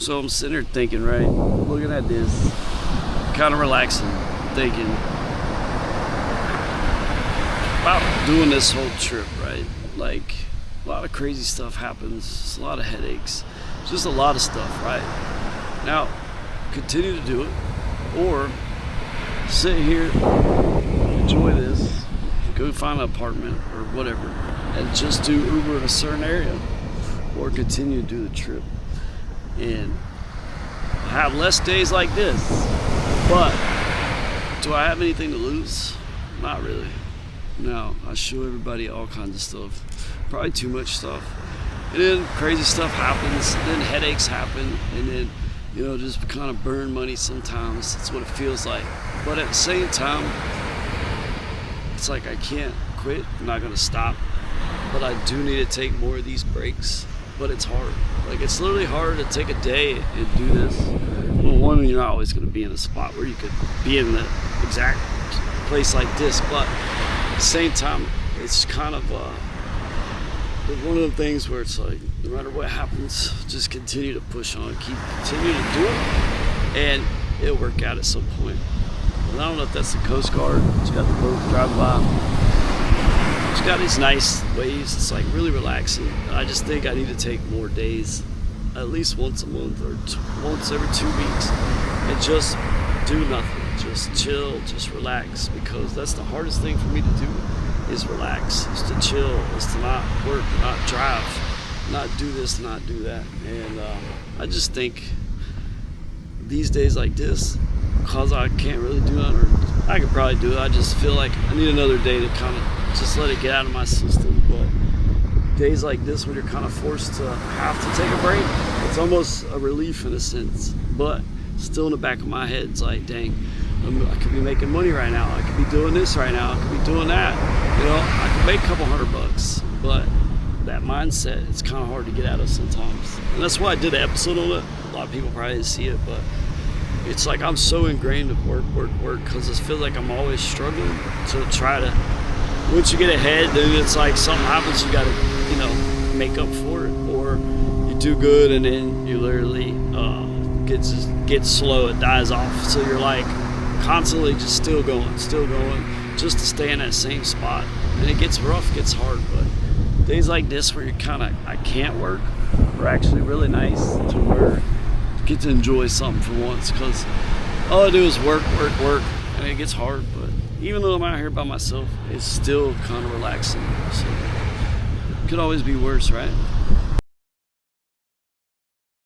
So I'm sitting there thinking, right, looking at this, kind of relaxing, thinking about doing this whole trip, right? Like, a lot of crazy stuff happens, a lot of headaches, just a lot of stuff, right? Now, continue to do it, or sit here, enjoy this, go find an apartment or whatever, and just do Uber in a certain area, or continue to do the trip. And have less days like this. But do I have anything to lose? Not really. No, I show everybody all kinds of stuff. Probably too much stuff. And then crazy stuff happens, and then headaches happen, and then, just kind of burn money sometimes. That's what it feels like. But at the same time, it's like I can't quit. I'm not gonna stop. But I do need to take more of these breaks. But it's hard. Like, it's literally hard to take a day and do this. Well, one, you're not always going to be in a spot where you could be in the exact place like this, but at the same time, it's kind of one of the things where it's like, no matter what happens, just continue to push on, continue to do it, and it'll work out at some point. And I don't know if that's the Coast Guard. It's got the boat driving by. It's got these nice waves. It's like really relaxing. I just think I need to take more days, at least once a month or once every 2 weeks, and just do nothing. Just chill, just relax, because that's the hardest thing for me to do is relax, is to chill, is to not work, not drive, not do this, not do that. And I just think these days like this, because I can't really do it, or I could probably do it, I just feel like I need another day to kind of just let it get out of my system. But days like this, when you're kind of forced to have to take a break, it's almost a relief in a sense. But still in the back of my head, it's like, dang, I could be making money right now. I could be doing this right now. I could be doing that. I could make a couple $100, but that mindset, it's kind of hard to get out of sometimes. And that's why I did an episode on it. A lot of people probably didn't see it, but it's like I'm so ingrained of work, because it feels like I'm always struggling to try to. Once you get ahead, then it's like something happens, you gotta, make up for it, or you do good and then you literally gets slow, it dies off. So you're like constantly just still going, just to stay in that same spot. And it gets rough, gets hard, but days like this where I can't work are actually really nice to where you get to enjoy something for once, because all I do is work, and it gets hard, but even though I'm out here by myself, it's still kind of relaxing. So it could always be worse, right?